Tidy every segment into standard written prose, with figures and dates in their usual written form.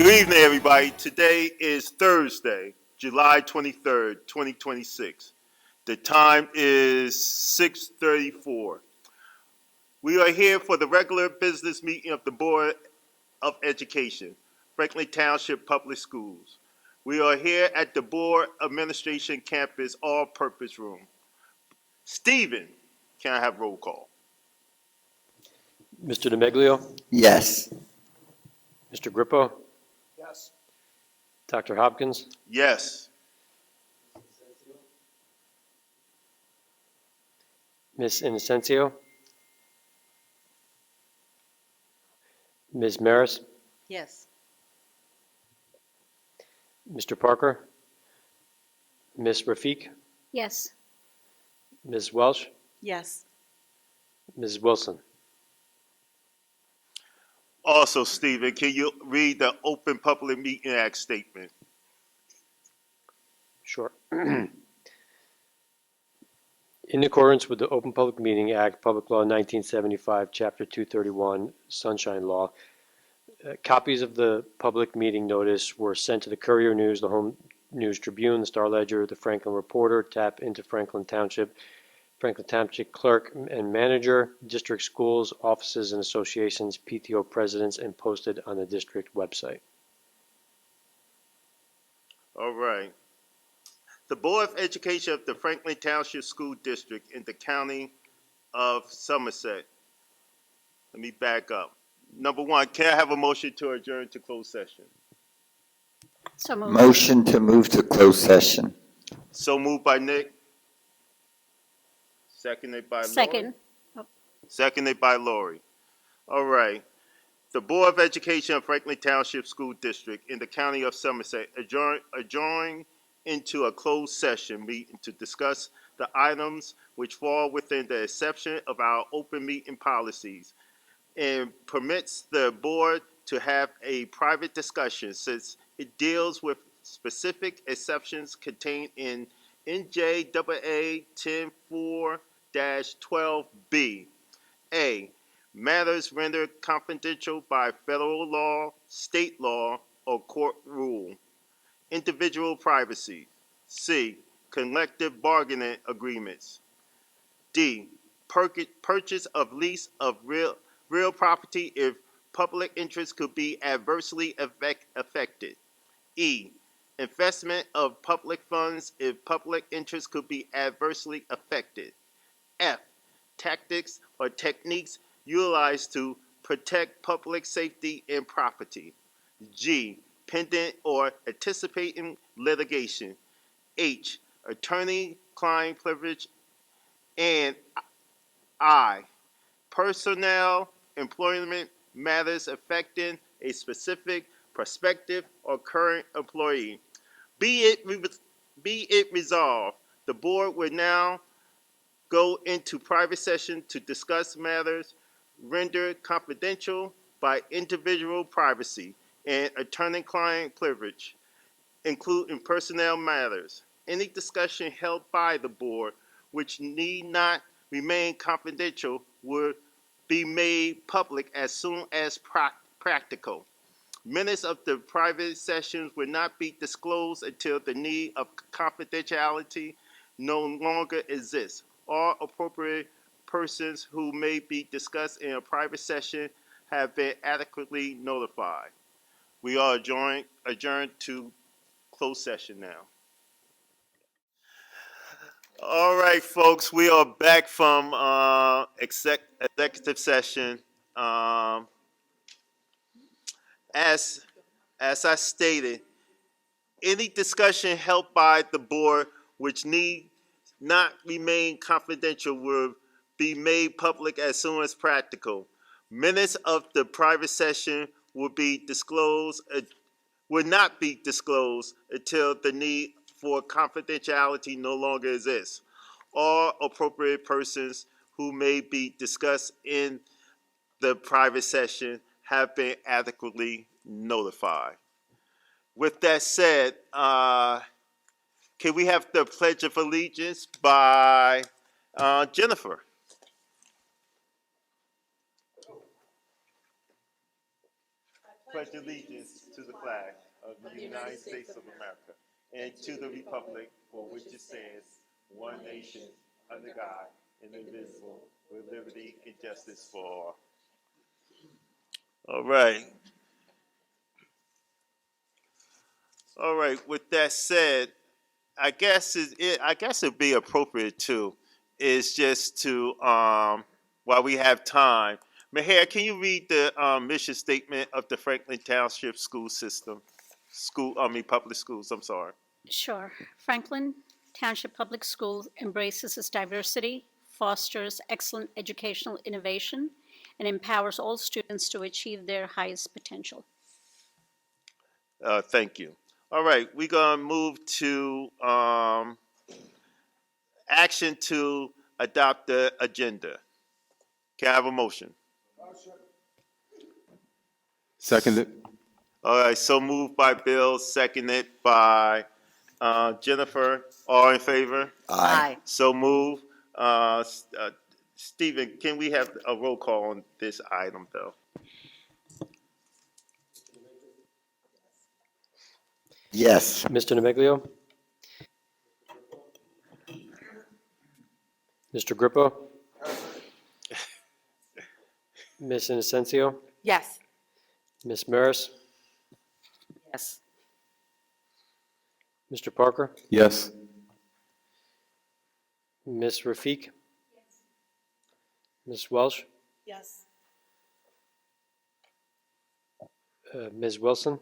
Good evening, everybody. Today is Thursday, July 23rd, 2026. The time is 6:34. We are here for the regular business meeting of the Board of Education, Franklin Township Public Schools. We are here at the Board Administration Campus All-Purpose Room. Stephen, can I have roll call? Mr. DeMeglio, Yes. Mr. Grippo, Yes. Dr. Hopkins, Yes. Ms. Inocencio, Ms. Maris, Yes. Mr. Parker, Ms. Rafiq, Yes. Ms. Welsh, Yes. Ms. Wilson. Also, Stephen, can you read the Open Public Meeting Act statement? Sure. In accordance with the Open Public Meeting Act, Public Law 1975, Chapter 231, Sunshine Law, copies of the public meeting notice were sent to the Courier News, the Home News Tribune, the Star Ledger, the Franklin Reporter, Tap into Franklin Township Clerk and Manager, district schools, offices and associations, PTO presidents, and posted on the district website. All right. The Board of Education of the Franklin Township School District in the County of Somerset. Let me back up. Number one, can I have a motion to adjourn to closed session? So moved. Motion to move to closed session. So moved by Nick. Seconded by Lori. Second. Seconded by Lori. All right. The Board of Education of Franklin Township School District in the County of Somerset adjourned into a closed session meeting to discuss the items which fall within the exception of our open meeting policies and permits the board to have a private discussion since it deals with specific exceptions contained in NJAA 10-4-12B. A. Matters rendered confidential by federal law, state law, or court rule. Individual privacy. C. Collective bargaining agreements. D. Purchase of lease of real property if public interest could be adversely affected. E. Investment of public funds if public interest could be adversely affected. F. Tactics or techniques utilized to protect public safety and property. G. Pending or anticipating litigation. H. Attorney-client privilege. And I. Personnel employment matters affecting a specific prospective or current employee. Be it resolved, the board will now go into private session to discuss matters rendered confidential by individual privacy and attorney-client privilege, including personnel matters. Any discussion held by the board which need not remain confidential would be made public as soon as practical. Minutes of the private sessions will not be disclosed until the need of confidentiality no longer exists. All appropriate persons who may be discussed in a private session have been adequately notified. We are adjourned to closed session now. All right, folks, we are back from executive session. As I stated, any discussion held by the board which need not remain confidential will be made public as soon as practical. Minutes of the private session will not be disclosed until the need for confidentiality no longer exists. All appropriate persons who may be discussed in the private session have been adequately notified. With that said, can we have the Pledge of Allegiance by Jennifer? Pledge allegiance to to the flag of the United States of America and to the republic for which it stands, one nation, under God, indivisible, with liberty and justice for all. All right. All right. With that said, I guess it'd be appropriate too, is just to while we have time, Maher, can you read the mission statement of the Franklin Township school system? Public schools. I'm sorry. Sure. Franklin Township Public School embraces its diversity, fosters excellent educational innovation, and empowers all students to achieve their highest potential. Thank you. All right, we're gonna move to action to adopt the agenda. Can I have a motion? Seconded. All right, so moved by Bill, seconded by Jennifer. All in favor? Aye. So move. Stephen, can we have a roll call on this item, though? Yes. Mr. Nemeglio? Mr. Grippo? Ms. Inocencio? Yes. Ms. Maris? Yes. Mr. Parker? Yes. Ms. Rafiq? Ms. Welsh? Yes. Ms. Wilson?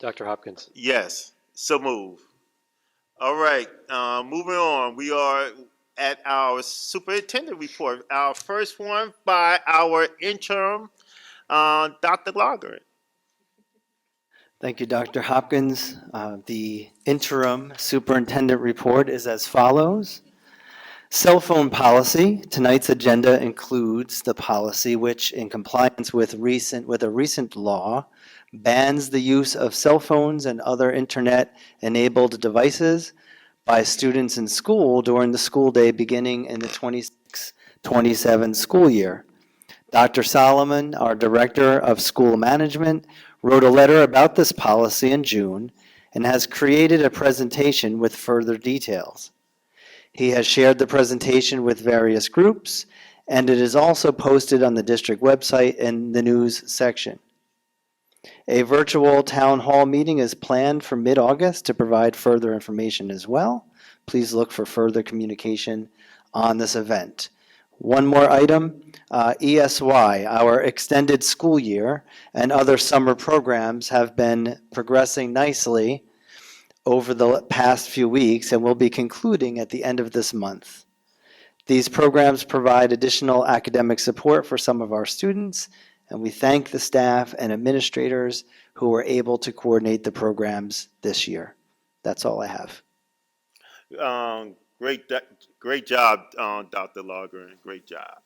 Dr. Hopkins? Yes, so move. All right, moving on. We are at our superintendent report. Our first one by our interim, Dr. Logren. Thank you, Dr. Hopkins. The interim superintendent report is as follows. Cell phone policy. Tonight's agenda includes the policy which, in compliance with a recent law, bans the use of cell phones and other internet-enabled devices by students in school during the school day beginning in the 26-27 school year. Dr. Solomon, our Director of School Management, wrote a letter about this policy in June and has created a presentation with further details. He has shared the presentation with various groups, and it is also posted on the district website in the news section. A virtual town hall meeting is planned for mid-August to provide further information as well. Please look for further communication on this event. One more item, ESY, our extended school year, and other summer programs have been progressing nicely over the past few weeks and will be concluding at the end of this month. These programs provide additional academic support for some of our students, and we thank the staff and administrators who were able to coordinate the programs this year. That's all I have. Great job, Dr. Logren. Great job.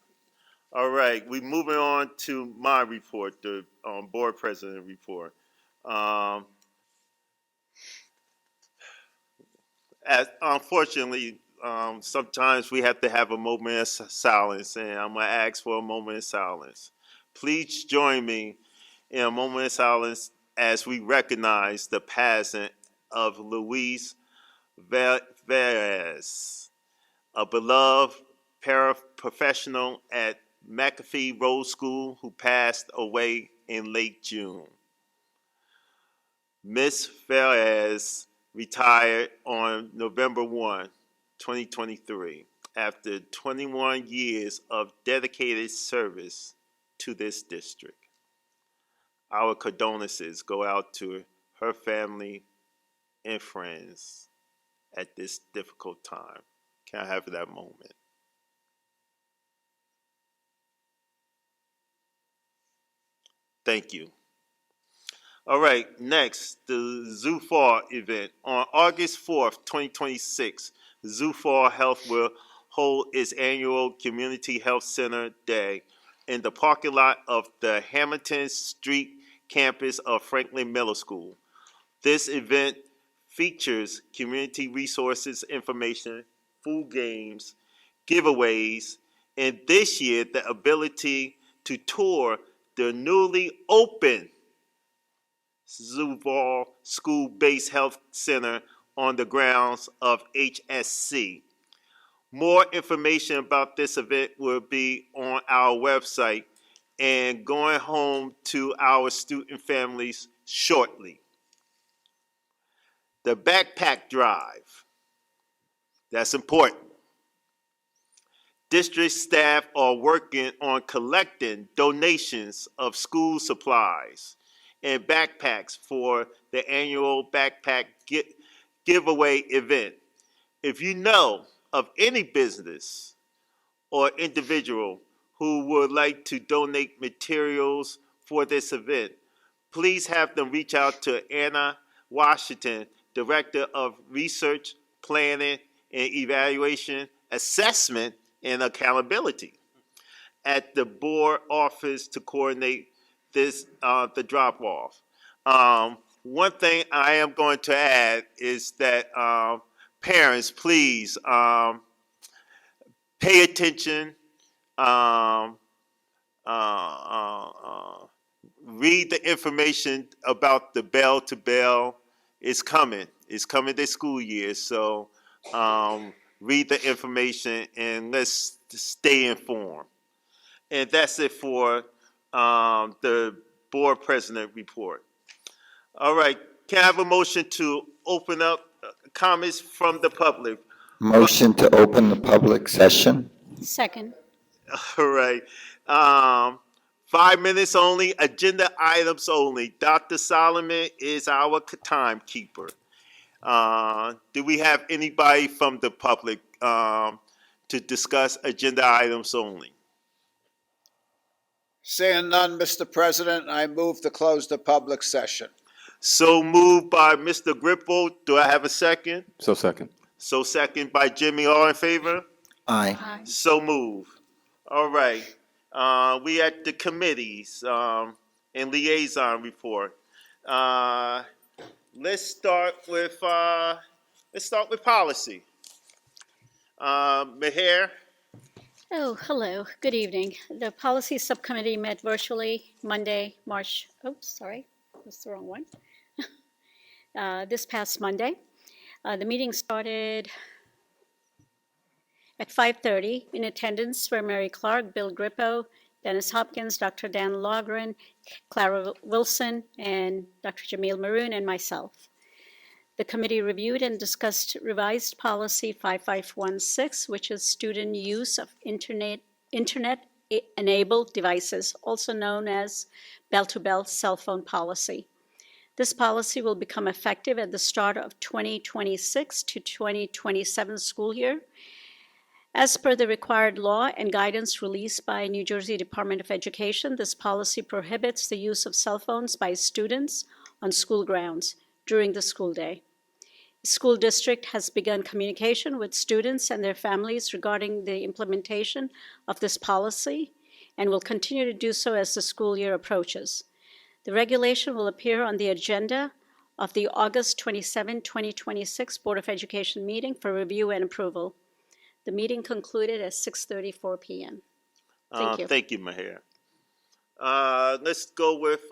All right, we're moving on to my report, the board president report. Unfortunately, sometimes we have to have a moment of silence, and I'm going to ask for a moment of silence. Please join me in a moment of silence as we recognize the passing of Luis Velez, a beloved paraprofessional at McAfee Road School who passed away in late June. Ms. Velez retired on November 1, 2023, after 21 years of dedicated service to this district. Our condolences go out to her family and friends at this difficult time. Can I have that moment? Thank you. All right, next, the Zufar event. On August 4th, 2026, Zufar Health will hold its annual Community Health Center Day in the parking lot of the Hamilton Street campus of Franklin Middle School. This event features community resources information, food games, giveaways, and this year the ability to tour the newly opened Zuval School-Based Health Center on the grounds of HSC. More information about this event will be on our website and going home to our student families shortly. The backpack drive, that's important. District staff are working on collecting donations of school supplies and backpacks for the annual backpack giveaway event. If you know of any business or individual who would like to donate materials for this event, please have them reach out to Anna Washington, Director of Research, Planning, and Evaluation, Assessment, and Accountability at the board office to coordinate this the drop off. One thing I am going to add is that parents, please pay attention. Um, Read the information about the bell to bell. It's coming. It's coming this school year. So read the information and let's stay informed. And that's it for the board president report. All right. Can I have a motion to open up comments from the public? Motion to open the public session. Second. All right. 5 minutes only, agenda items only. Dr. Solomon is our timekeeper. Do we have anybody from the public to discuss agenda items only? Seeing none, Mr. President, I move to close the public session. So moved by Mr. Grippo. Do I have a second? So second. So second by Jimmy. All in favor? Aye. So move. All right. We at the committees and liaison report. Let's start with policy. Meher. Oh, hello. Good evening. The Policy Subcommittee met virtually Monday, that's the wrong one. This past Monday. The meeting started at 5:30. In attendance were Mary Clark, Bill Grippo, Dennis Hopkins, Dr. Dan Logren, Clara Wilson, and Dr. Jamil Maroon, and myself. The committee reviewed and discussed revised policy 5516, which is student use of internet-enabled devices, also known as bell-to-bell cell phone policy. This policy will become effective at the start of 2026 to 2027 school year. As per the required law and guidance released by New Jersey Department of Education, this policy prohibits the use of cell phones by students on school grounds during the school day. The school district has begun communication with students and their families regarding the implementation of this policy and will continue to do so as the school year approaches. The regulation will appear on the agenda of the August 27, 2026 Board of Education meeting for review and approval. The meeting concluded at 6:34 p.m. Thank you. Thank you, Meher. Let's go with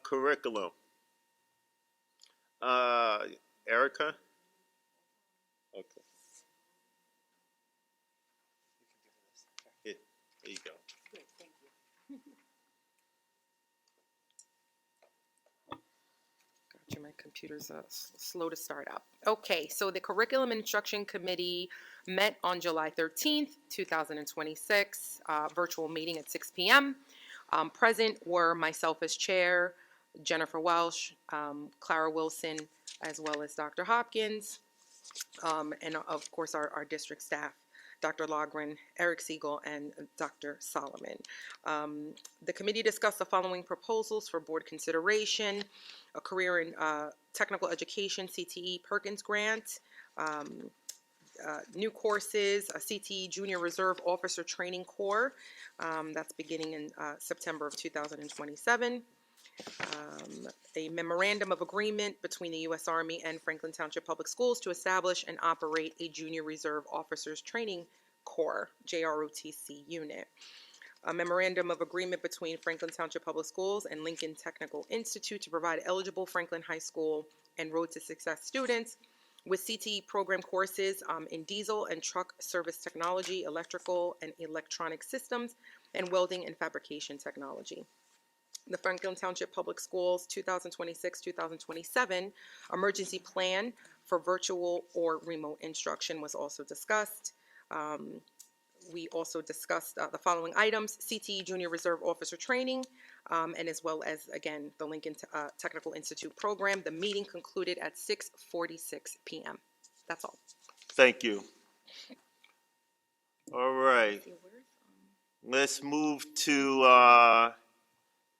curriculum. Erica? Okay. Here you go. Gotcha, my computer's slow to start up. Okay, so the Curriculum Instruction Committee met on July 13th, 2026, virtual meeting at 6 p.m. Present were myself as chair, Jennifer Welsh, Clara Wilson, as well as Dr. Hopkins, and of course our district staff, Dr. Logren, Eric Siegel, and Dr. Solomon. The committee discussed the following proposals for board consideration: a career in technical education CTE Perkins grant, new courses, a CTE Junior Reserve Officer Training Corps, that's beginning in September of 2027. A memorandum of agreement between the U.S. Army and Franklin Township Public Schools to establish and operate a Junior Reserve Officers Training Corps, JROTC unit. a memorandum of agreement between Franklin Township Public Schools and Lincoln Technical Institute to provide eligible Franklin High School and Road to Success students with CTE program courses in diesel and truck service technology, electrical and electronic systems, and welding and fabrication technology. The Franklin Township Public Schools 2026-2027 emergency plan for virtual or remote instruction was also discussed. We also discussed the following items: CTE Junior Reserve Officer Training, and as well as, again, the Lincoln Technical Institute program. The meeting concluded at 6:46 p.m. That's all. Thank you. All right. Let's move to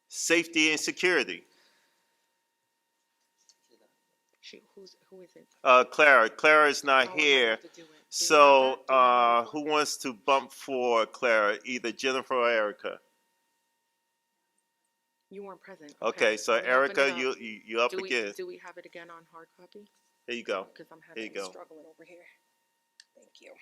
safety and security. Who is it? Clara. Clara is not Oh, I here. have to do it. Do we So, have that? who wants to bump for Clara? Either Jennifer or Erica. You weren't present. Okay, so I'm opening Erica, it up. you up again. Do we have it again on hard copy? There you go. Because I'm There you having go. struggling over here. Thank you.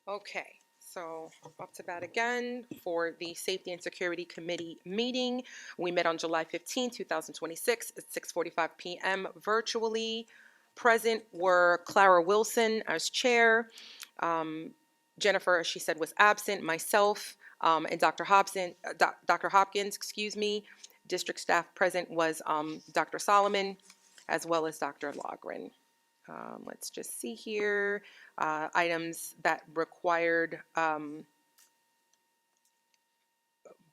Okay, so up to bat again for the Safety and Security Committee meeting. We met on July 15, 2026 at 6:45 p.m. virtually. Present were Clara Wilson as chair, Jennifer, as she said, was absent, myself, and Dr. Hopkins, excuse me. District staff present was Dr. Solomon, as well as Dr. Logren. Let's just see here. Items that required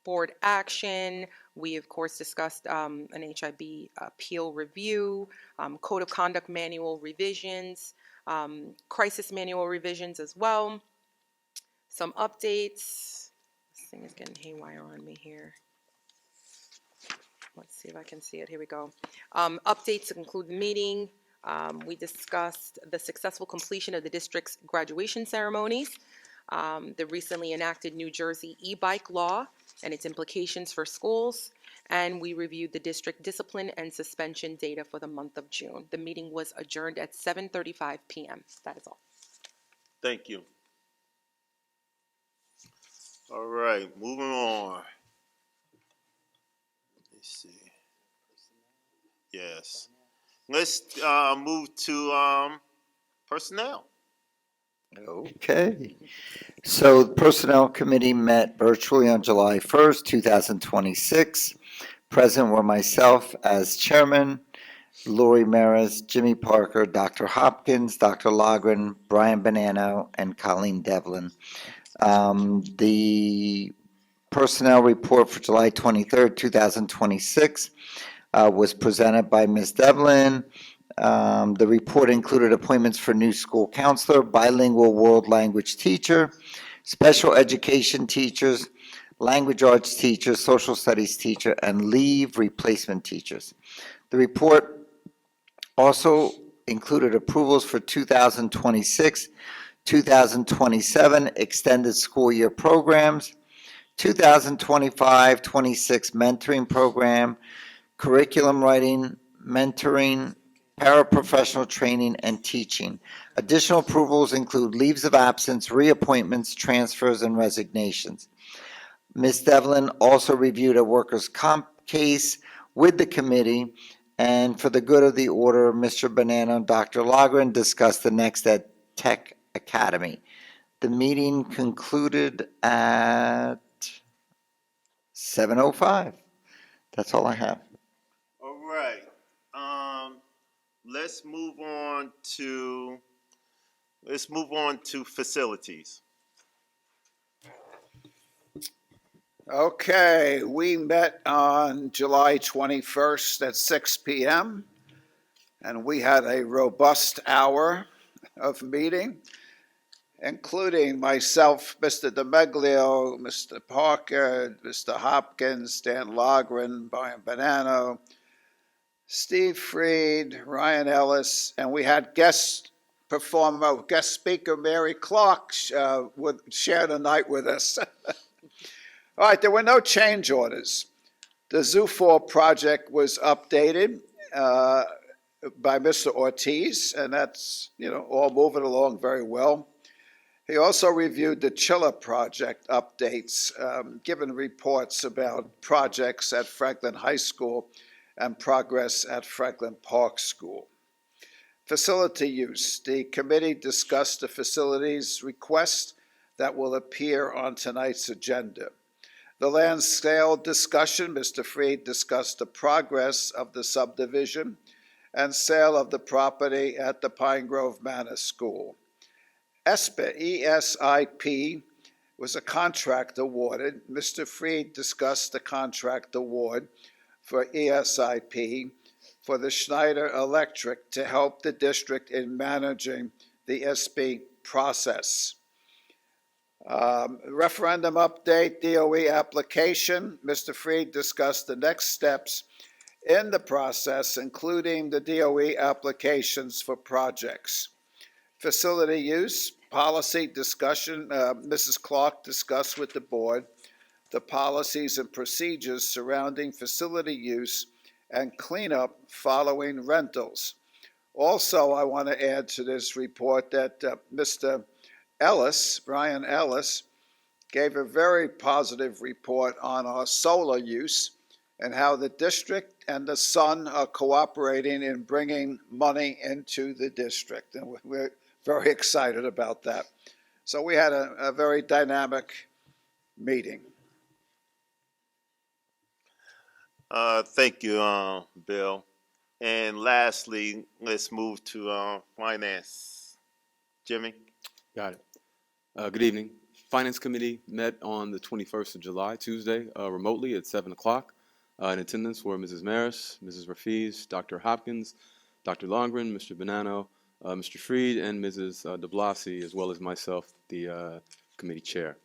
board action. We, of course, discussed an HIB appeal review, code of conduct manual revisions, crisis manual revisions as well. Some updates. This thing is getting haywire on me here. Let's see if I can see it. Here we go. Updates to conclude the meeting. We discussed the successful completion of the district's graduation ceremonies, the recently enacted New Jersey e-bike law and its implications for schools, and we reviewed the district discipline and suspension data for the month of June. The meeting was adjourned at 7:35 p.m. That is all. Thank you. All right, moving on. Let's see. Yes. Let's move to personnel. Okay. So the Personnel Committee met virtually on July 1st, 2026. Present were myself as chairman, Lori Maris, Jimmy Parker, Dr. Hopkins, Dr. Logren, Brian Bonanno, and Colleen Devlin. The personnel report for July 23rd, 2026 was presented by Ms. Devlin. The report included appointments for new school counselor, bilingual world language teacher, special education teachers, language arts teachers, social studies teacher, and leave replacement teachers. The report also included approvals for 2026-2027 extended school year programs, 2025-26 mentoring program, curriculum writing, mentoring, paraprofessional training, and teaching. Additional approvals include leaves of absence, reappointments, transfers, and resignations. Ms. Devlin also reviewed a workers' comp case with the committee, and for the good of the order, Mr. Bonanno and Dr. Logren discussed the Next Ed Tech Academy. The meeting concluded at 7:05. That's all I have. All right. Let's move on to facilities. Okay, we met on July 21st at 6 p.m., and we had a robust hour of meeting, including myself, Mr. DeMeglio, Mr. Parker, Mr. Hopkins, Dan Logren, Brian Bonanno, Steve Freed, Ryan Ellis, and we had guest speaker Mary Clark share the night with us. All right, there were no change orders. The Zoo 4 project was updated by Mr. Ortiz, and that's, all moving along very well. He also reviewed the Chiller project updates, given reports about projects at Franklin High School and progress at Franklin Park School. Facility use. The committee discussed the facilities request that will appear on tonight's agenda. The land sale discussion, Mr. Freed discussed the progress of the subdivision and sale of the property at the Pine Grove Manor School. ESIP was a contract awarded. Mr. Freed discussed the contract award for ESIP for the Schneider Electric to help the district in managing the SB process. Referendum update, DOE application. Mr. Freed discussed the next steps in the process, including the DOE applications for projects. Facility use, policy discussion. Mrs. Clark discussed with the board the policies and procedures surrounding facility use and cleanup following rentals. Also, I want to add to this report that Mr. Ellis, Brian Ellis, gave a very positive report on our solar use and how the district and the Sun are cooperating in bringing money into the district. And we're very excited about that. So we had a very dynamic meeting. Thank you, Bill. And lastly, let's move to finance. Jimmy? Got it. Good evening. Finance Committee met on the 21st of July, Tuesday, remotely at 7 o'clock. In attendance were Mrs. Maris, Mrs. Rafiz, Dr. Hopkins, Dr. Longren, Mr. Bonanno, Mr. Freed, and Mrs. de Blasi, as well as myself, the committee chair.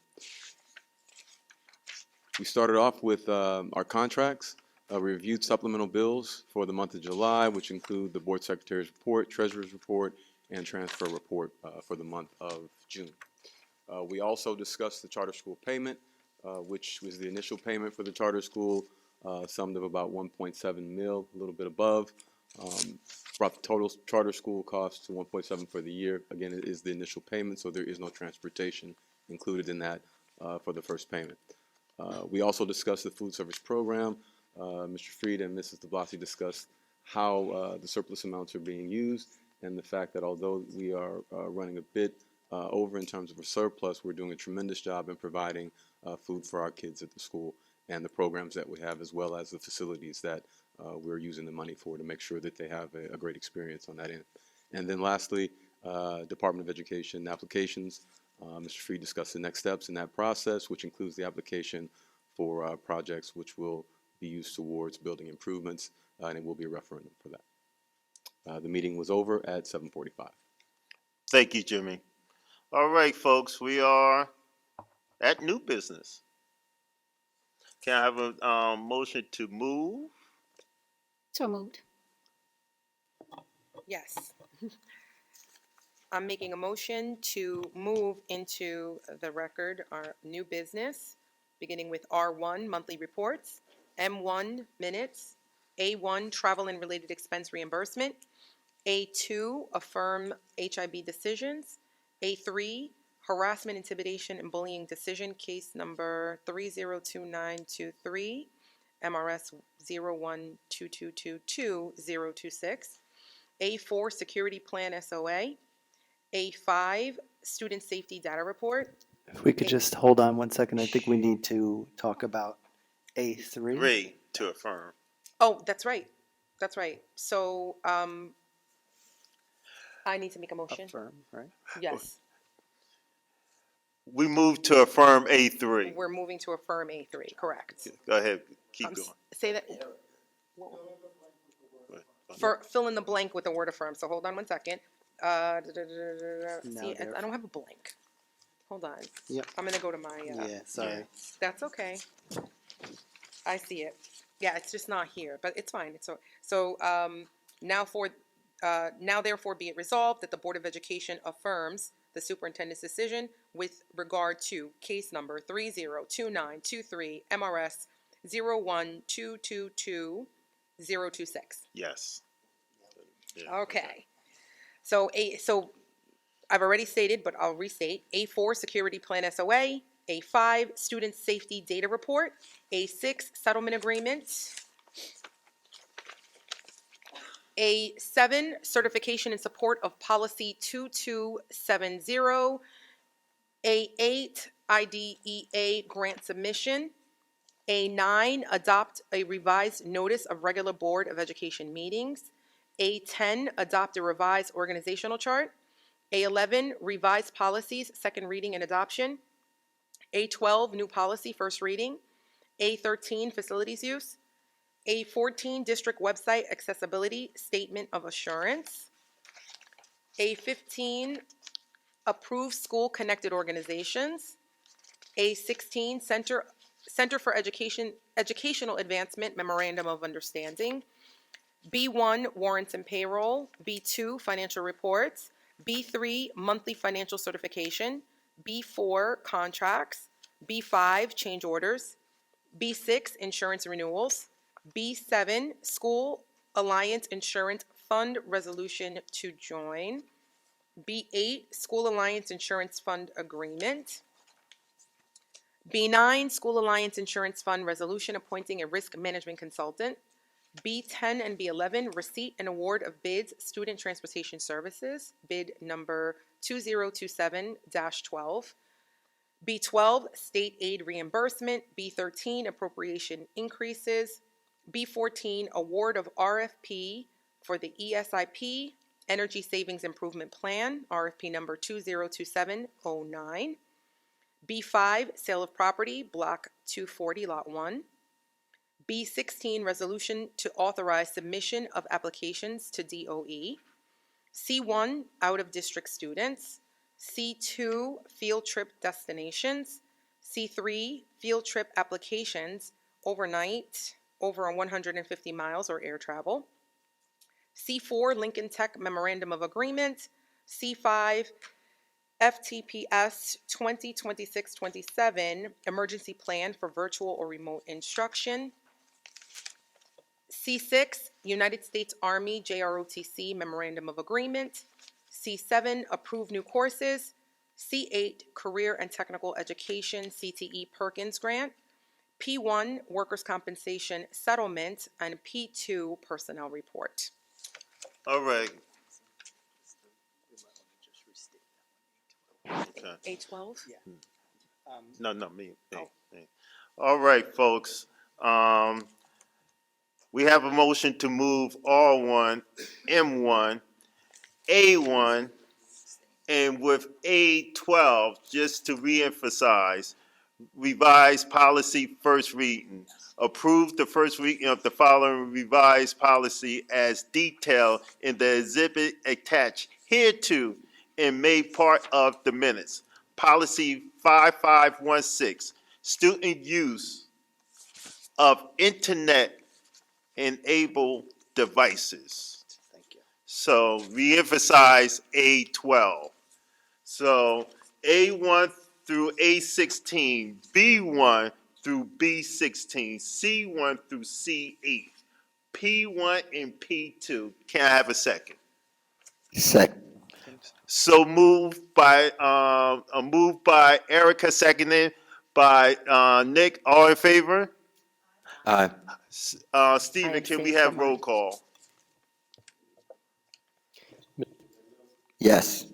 We started off with our contracts. We reviewed supplemental bills for the month of July, which include the Board Secretary's report, Treasurer's report, and transfer report for the month of June. We also discussed the charter school payment, which was the initial payment for the charter school, summed of about 1.7 mil, a little bit above. Brought the total charter school cost to 1.7 for the year. Again, it is the initial payment, so there is no transportation included in that for the first payment. We also discussed the food service program. Mr. Freed and Mrs. de Blasi discussed how the surplus amounts are being used and the fact that although we are running a bit over in terms of a surplus, we're doing a tremendous job in providing food for our kids at the school and the programs that we have, as well as the facilities that we're using the money for to make sure that they have a great experience on that end. And then lastly, Department of Education applications. Mr. Freed discussed the next steps in that process, which includes the application for projects which will be used towards building improvements, and it will be a referendum for that. The meeting was over at 7:45. Thank you, Jimmy. All right, folks, we are at new business. Can I have a motion to move? So moved. Yes. I'm making a motion to move into the record our new business, beginning with R1, monthly reports, M1, minutes, A1, travel and related expense reimbursement, A2, affirm HIB decisions, A3, harassment, intimidation, and bullying decision, case number 302923, MRS 0122222026, A4, security plan SOA, A5, student safety data report. If we could just hold on one second, I think we need to talk about A3. 3 to affirm. Oh, that's right. That's right. So, I need to make a motion. Affirm, right? Yes, We move to affirm A3. we're moving to affirm A3, correct. Go ahead, keep going. Say that. Fill in the blank with the word affirm. So hold on one second. See, I don't have a blank. Hold on. Yep. I'm gonna go to my. Yeah, sorry. That's okay. I see it. Yeah, it's just not here, but it's fine. So now therefore be it resolved that the Board of Education affirms the superintendent's decision with regard to case number 302923 MRS 01222026. Yes. Yeah. Okay. So I've already stated, but I'll restate. A4, Security Plan SOA. A5, Student Safety Data Report. A6, Settlement Agreement. A7, Certification in Support of Policy 2270. A8, IDEA Grant Submission. A9, Adopt a Revised Notice of Regular Board of Education Meetings. A10, Adopt a Revised Organizational Chart. A11, Revised Policies, Second Reading and Adoption. A12, New Policy, First Reading. A13, Facilities Use. A14, District Website Accessibility, Statement of Assurance. A15, Approve School Connected Organizations. A16, Center for Educational Advancement Memorandum of Understanding. B1, Warrants and Payroll. B2, Financial Reports. B3, Monthly Financial Certification. B4, Contracts. B5, Change Orders. B6, Insurance Renewals. B7, School Alliance Insurance Fund Resolution to Join. B8, School Alliance Insurance Fund Agreement. B9, School Alliance Insurance Fund Resolution appointing a risk management consultant. B10 and B11, Receipt and Award of Bids, Student Transportation Services, bid number 2027-12. B12, State Aid Reimbursement. B13, Appropriation Increases. B14, Award of RFP for the ESIP, Energy Savings Improvement Plan, RFP number 202709. B5, Sale of Property, Block 240, Lot 1. B16, Resolution to authorize submission of applications to DOE. C1, Out-of-District Students. C2, Field Trip Destinations. C3, Field Trip Applications, Overnight, over 150 miles or air travel. C4, Lincoln Tech Memorandum of Agreement. C5, FTPS 2026-27, Emergency Plan for Virtual or Remote Instruction. C6, United States Army JROTC Memorandum of Agreement. C7, Approve New Courses. C8, Career and Technical Education CTE Perkins Grant. P1, Workers' Compensation Settlement, and P2, Personnel Report. All right. Okay. A12? No, me. Oh. Me. All right, folks. We have a motion to move R1, M1, A1, and with A12, just to reemphasize, revised policy first reading. Approve the first reading of the following revised policy as detailed in the exhibit attached hereto and made part of the minutes. Policy 5516, student use of internet-enabled devices. Thank you. So reemphasize A12. So A1 through A16, B1 through B16, C1 through C8, P1 and P2. Can I have a second? Second. So moved by Erica, seconded by Nick. All in favor? Aye. Stephen, I can we abstain have from roll mine. call? Yes.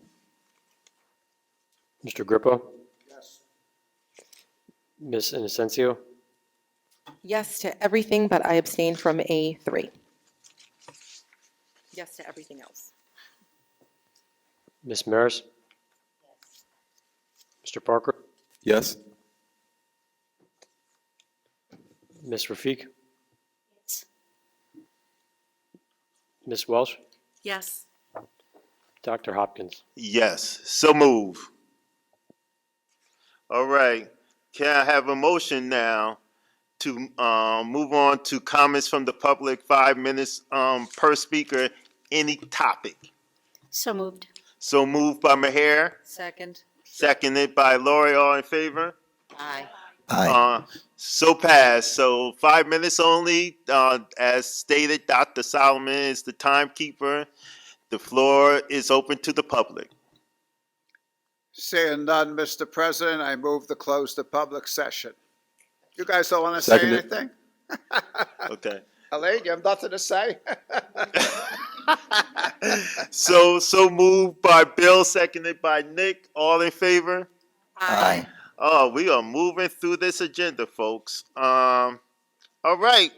Mr. Grippo? Yes. Ms. Inocencio? Yes to everything, but I abstain from A3. Yes to everything else. Ms. Maris? Mr. Parker? Yes. Ms. Rafiq? Ms. Welsh? Yes. Dr. Hopkins? Yes. So move. All right. Can I have a motion now to move on to comments from the public, 5 minutes per speaker, any topic? So moved. So moved by Maher, Second. seconded by Lori. All in favor? Aye. Aye. So passed. So 5 minutes only. As stated, Dr. Solomon is the timekeeper. The floor is open to the public. Thank you, Mr. Chairman. Members of the board, I Seeing none, Mr. President, I move to close the public session. You guys don't want to say Seconded. anything? Okay. Elaine, you have nothing to say? So moved by Bill, seconded by Nick. All in favor? Aye. Oh, we are moving through this agenda, folks. All right.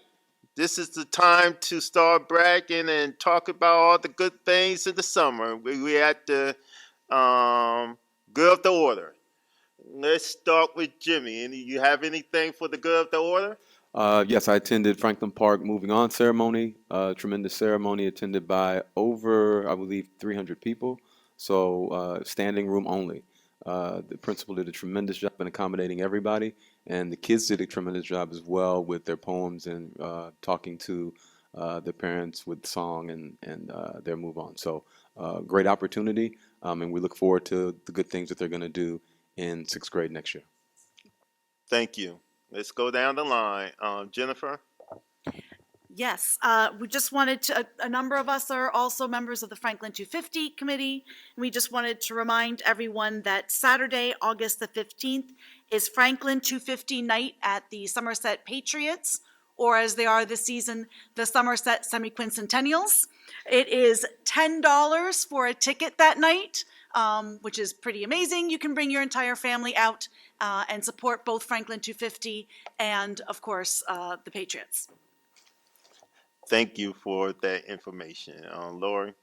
This is the time to start bragging and talk about all the good things in the summer. We at the good of the order. Let's start with Jimmy. You have anything for the good of the order? Yes, I attended Franklin Park moving on ceremony, tremendous ceremony attended by over, I believe, 300 people. So standing room only. The principal did a tremendous job in accommodating everybody, and the kids did a tremendous job as well with their poems and talking to their parents with song and their move on. So great opportunity, and we look forward to the good things that they're going to do in sixth grade next year. Thank you. Let's go down the line. Jennifer? Yes, we just wanted to, a number of us are also members of the Franklin 250 Committee. And we just wanted to remind everyone that Saturday, August the 15th, is Franklin 250 night at the Somerset Patriots, or as they are this season, the Somerset Semi-Quincentennials. It is $10 for a ticket that night, which is pretty amazing. You can bring your entire family out and support both Franklin 250 and, of course, the Patriots. Thank you for that information. Lori?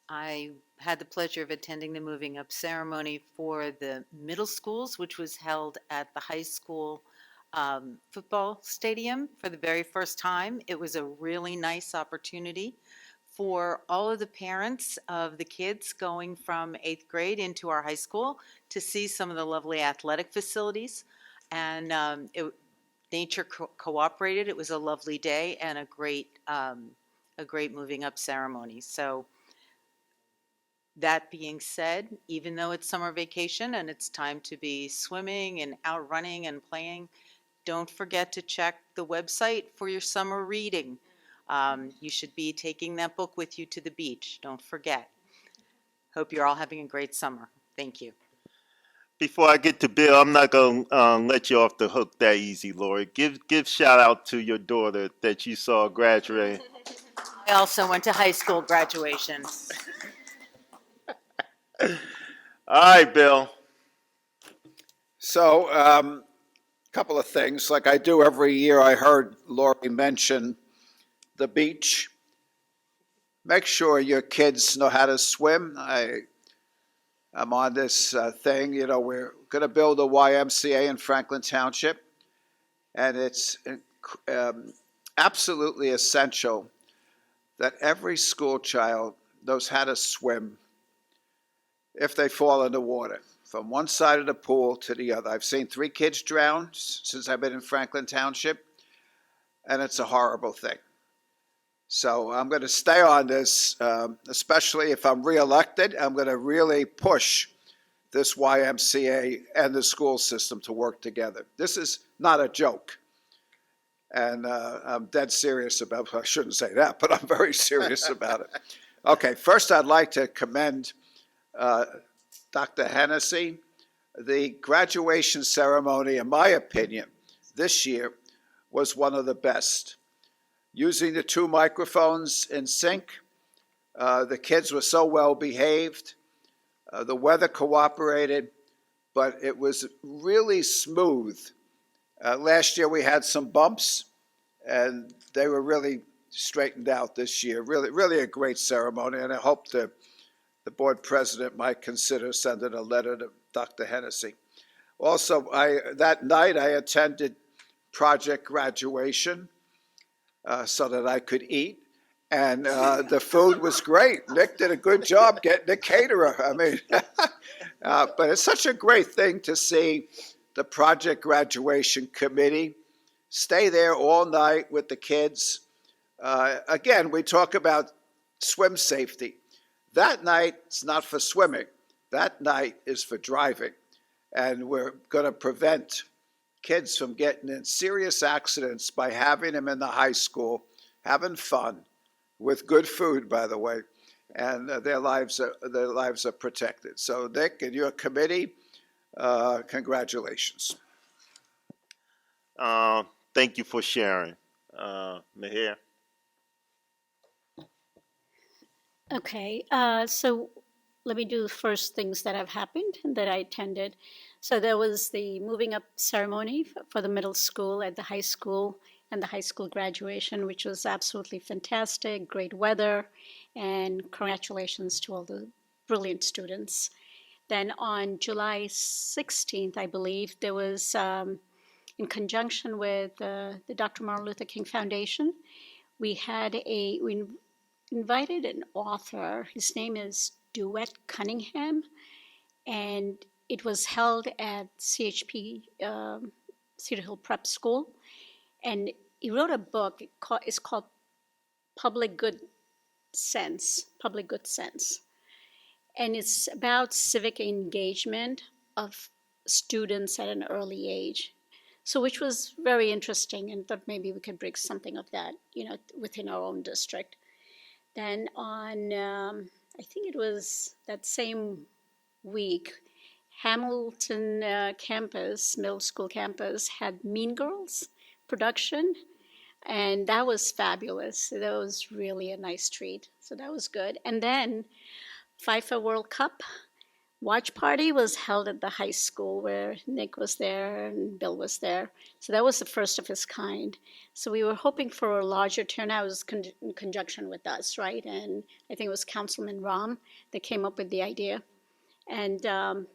I had the pleasure of attending the moving up ceremony for the middle schools, which was held at the high school football stadium for the very first time. It was a really nice opportunity for all of the parents of the kids going from 8th grade into our high school to see some of the lovely athletic facilities. And nature cooperated. It was a lovely day and a great moving up ceremony. So that being said, even though it's summer vacation and it's time to be swimming and out running and playing, don't forget to check the website for your summer reading. You should be taking that book with you to the beach. Don't forget. Hope you're all having a great summer. Thank you. Before I get to Bill, I'm not going to let you off the hook that easy, Lori. Give shout out to your daughter that you saw graduate. I also went to high school graduation. All right, Bill. So, couple of things. Like I do every year, I heard Lori mention the beach. Make sure your kids know how to swim. I'm on this thing, we're going to build a YMCA in Franklin Township, and it's absolutely essential that every school child knows how to swim if they fall in the water, from one side of the pool to the other. I've seen 3 kids drown since I've been in Franklin Township, and it's a horrible thing. So I'm going to stay on this, especially if I'm reelected. I'm going to really push this YMCA and the school system to work together. This is not a joke. And I'm dead serious about it. I shouldn't say that, but I'm very serious about it. Okay, first I'd like to commend Dr. Hennessy. The graduation ceremony, in my opinion, this year was one of the best. Using the 2 microphones in sync, the kids were so well behaved. The weather cooperated, but it was really smooth. Last year we had some bumps, and they were really straightened out this year. Really a great ceremony, and I hope the board president might consider sending a letter to Dr. Hennessy. Also, that night I attended project graduation so that I could eat. And the food was great. Nick did a good job getting a caterer. I mean, but it's such a great thing to see the project graduation committee stay there all night with the kids. Again, we talk about swim safety. That night, it's not for swimming. That night is for driving. And we're going to prevent kids from getting in serious accidents by having them in the high school, having fun, with good food, by the way, and their lives are protected. So Nick and your committee, congratulations. Thank you for sharing. Mahir? Okay, so let me do the first things that have happened and that I attended. So there was the moving up ceremony for the middle school at the high school and the high school graduation, which was absolutely fantastic, great weather, and congratulations to all the brilliant students. Then on July 16th, I believe, there was, in conjunction with the Dr. Martin Luther King Foundation, we invited an author. His name is Duet Cunningham, and it was held at CHP, Cedar Hill Prep School. And he wrote a book. It's called Public Good Sense. And it's about civic engagement of students at an early age. So, which was very interesting, and thought maybe we could bring something of that, within our own district. Then on, I think it was that same week, Hamilton campus, middle school campus, had Mean Girls production, and that was fabulous. That was really a nice treat. So that was good. And then FIFA World Cup watch party was held at the high school where Nick was there and Bill was there. So that was the first of its kind. So we were hoping for a larger turnout. It was in conjunction with us, right? And I think it was Councilman Ram that came up with the idea. And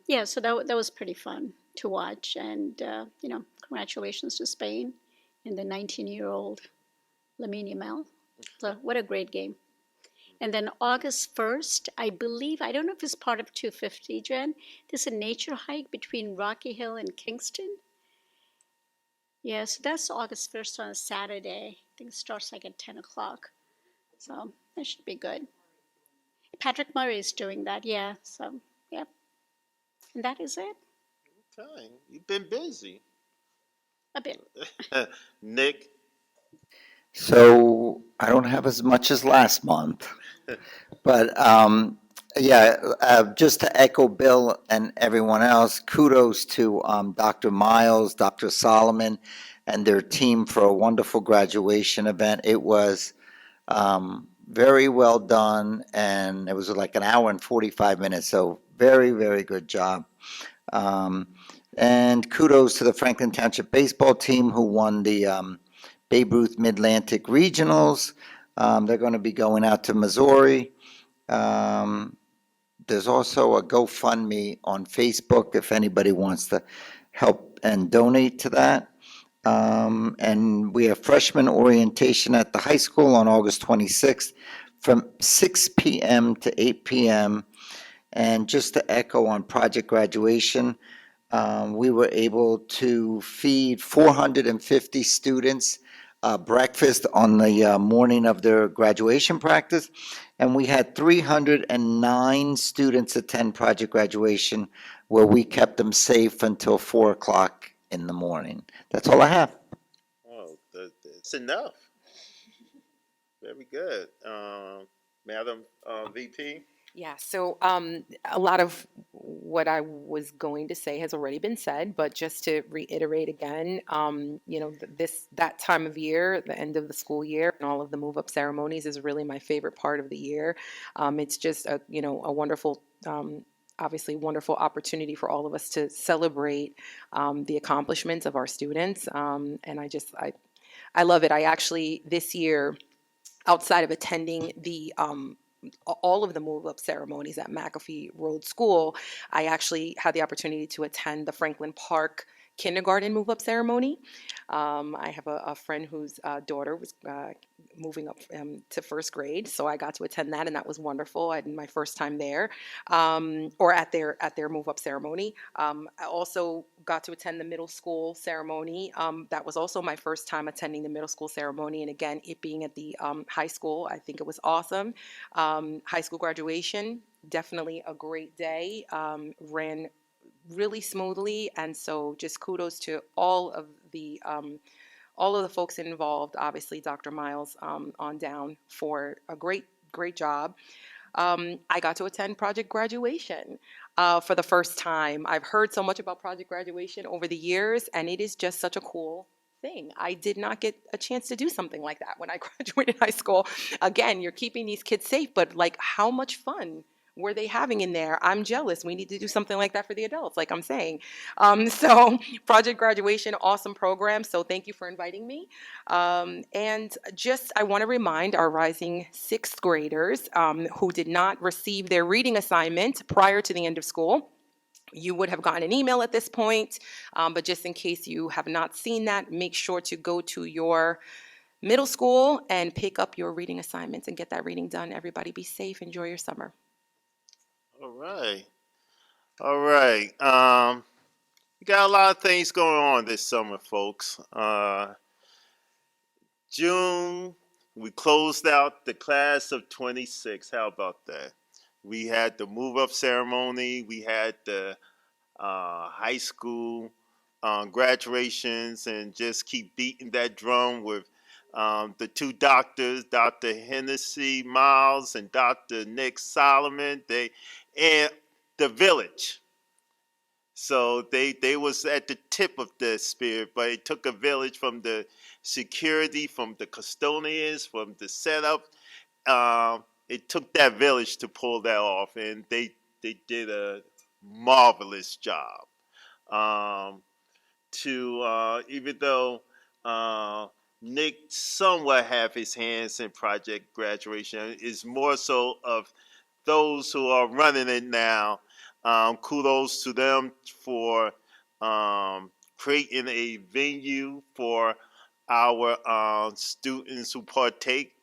yeah, so that was pretty fun to watch. And, congratulations to Spain and the 19-year-old Lamine Yamal. So what a great game. And then August 1st, I believe, I don't know if it's part of 250, Jen, there's a nature hike between Rocky Hill and Kingston. Yeah, so that's August 1st on a Saturday. I think it starts like at 10 o'clock. So that should be good. Patrick Murray is doing that, yeah. So, yep. And that is it. Okay, you've been busy. A bit. Nick? So I don't have as much as last month, but yeah, just to echo Bill and everyone else, kudos to Dr. Miles, Dr. Solomon, and their team for a wonderful graduation event. It was very well done, and it was like an hour and 45 minutes, so very, very good job. And kudos to the Franklin Township baseball team who won the Babe Ruth Mid-Atlantic Regionals. They're going to be going out to Missouri. There's also a GoFundMe on Facebook if anybody wants to help and donate to that. And we have freshman orientation at the high school on August 26th from 6 p.m. to 8 p.m. And just to echo on Project Graduation, we were able to feed 450 students breakfast on the morning of their graduation practice, and we had 309 students attend Project Graduation, where we kept them safe until 4 o'clock in the morning. That's all I have. Oh, it's enough. Very good. Madam VP? Yeah, so a lot of what I was going to say has already been said, but just to reiterate again, that time of year, the end of the school year, and all of the move-up ceremonies is really my favorite part of the year. It's just a wonderful, obviously wonderful opportunity for all of us to celebrate the accomplishments of our students, and I love it. I actually this year, outside of attending all of the move-up ceremonies at McAfee Road School, I actually had the opportunity to attend the Franklin Park kindergarten move-up ceremony. I have a friend whose daughter was moving up to first grade, so I got to attend that, and that was wonderful. I had my first time there, or at their move-up ceremony. I also got to attend the middle school ceremony. That was also my first time attending the middle school ceremony, and again, it being at the high school, I think it was awesome. High school graduation, definitely a great day. Ran really smoothly, and so just kudos to all of the folks involved. Obviously, Dr. Miles on down for a great job. I got to attend project graduation for the first time. I've heard so much about project graduation over the years, and it is just such a cool thing. I did not get a chance to do something like that when I graduated high school. Again, you're keeping these kids safe, but like, how much fun were they having in there? I'm jealous. We need to do something like that for the adults, like I'm saying. So project graduation, awesome program. So thank you for inviting me. And just, I want to remind our rising sixth graders who did not receive their reading assignment prior to the end of school. You would have gotten an email at this point, but just in case you have not seen that, make sure to go to your middle school and pick up your reading assignments and get that reading done. Everybody be safe. Enjoy your summer. All right. All right. We got a lot of things going on this summer, folks. June, we closed out the class of 26. How about that? We had the move-up ceremony. We had the high school graduations, and just keep beating that drum with the two doctors, Dr. Hennessy Miles and Dr. Nick Solomon. And the village. So they was at the tip of the spear, but it took a village from the security, from the custodians, from the setup. It took that village to pull that off, and they did a marvelous job. Even though Nick somewhat have his hands in project graduation, is more so of those who are running it now. Kudos to them for creating a venue for our students who partake.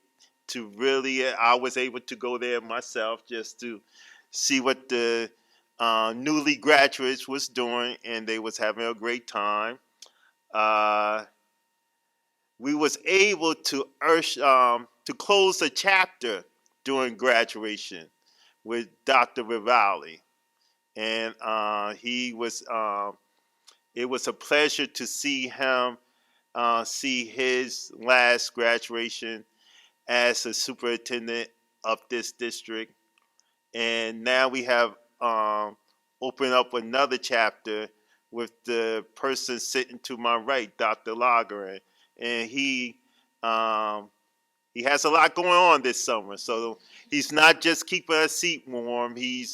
To really, I was able to go there myself just to see what the newly graduates was doing, and they was having a great time. We was able to close a chapter during graduation with Dr. Rivali, and it was a pleasure to see him see his last graduation as a superintendent of this district. And now we have opened up another chapter with the person sitting to my right, Dr. Lagerin. And he has a lot going on this summer. So he's not just keeping a seat warm. He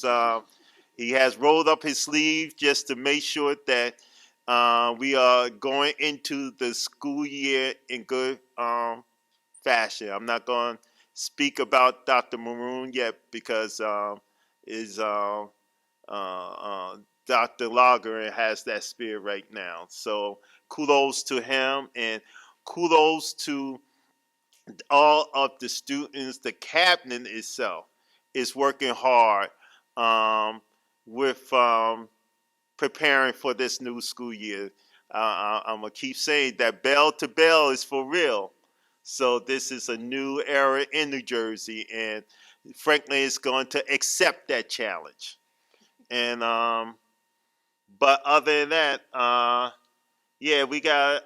has rolled up his sleeve just to make sure that we are going into the school year in good fashion. I'm not going to speak about Dr. Maroon yet because Dr. Lager has that spirit right now. So kudos to him, and kudos to all of the students. The cabinet itself is working hard with preparing for this new school year. I'm going to keep saying that bell to bell is for real. So this is a new era in New Jersey, and Franklin is going to accept that challenge. And but other than that, yeah, we got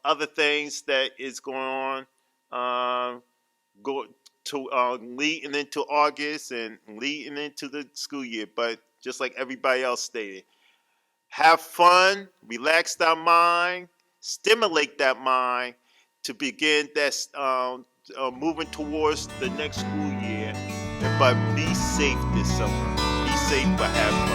other things that is going on, leading into August and leading into the school year. But just like everybody else stated, have fun, relax that mind, stimulate that mind to begin that moving towards the next school year. But be safe this summer. Be safe, but have fun.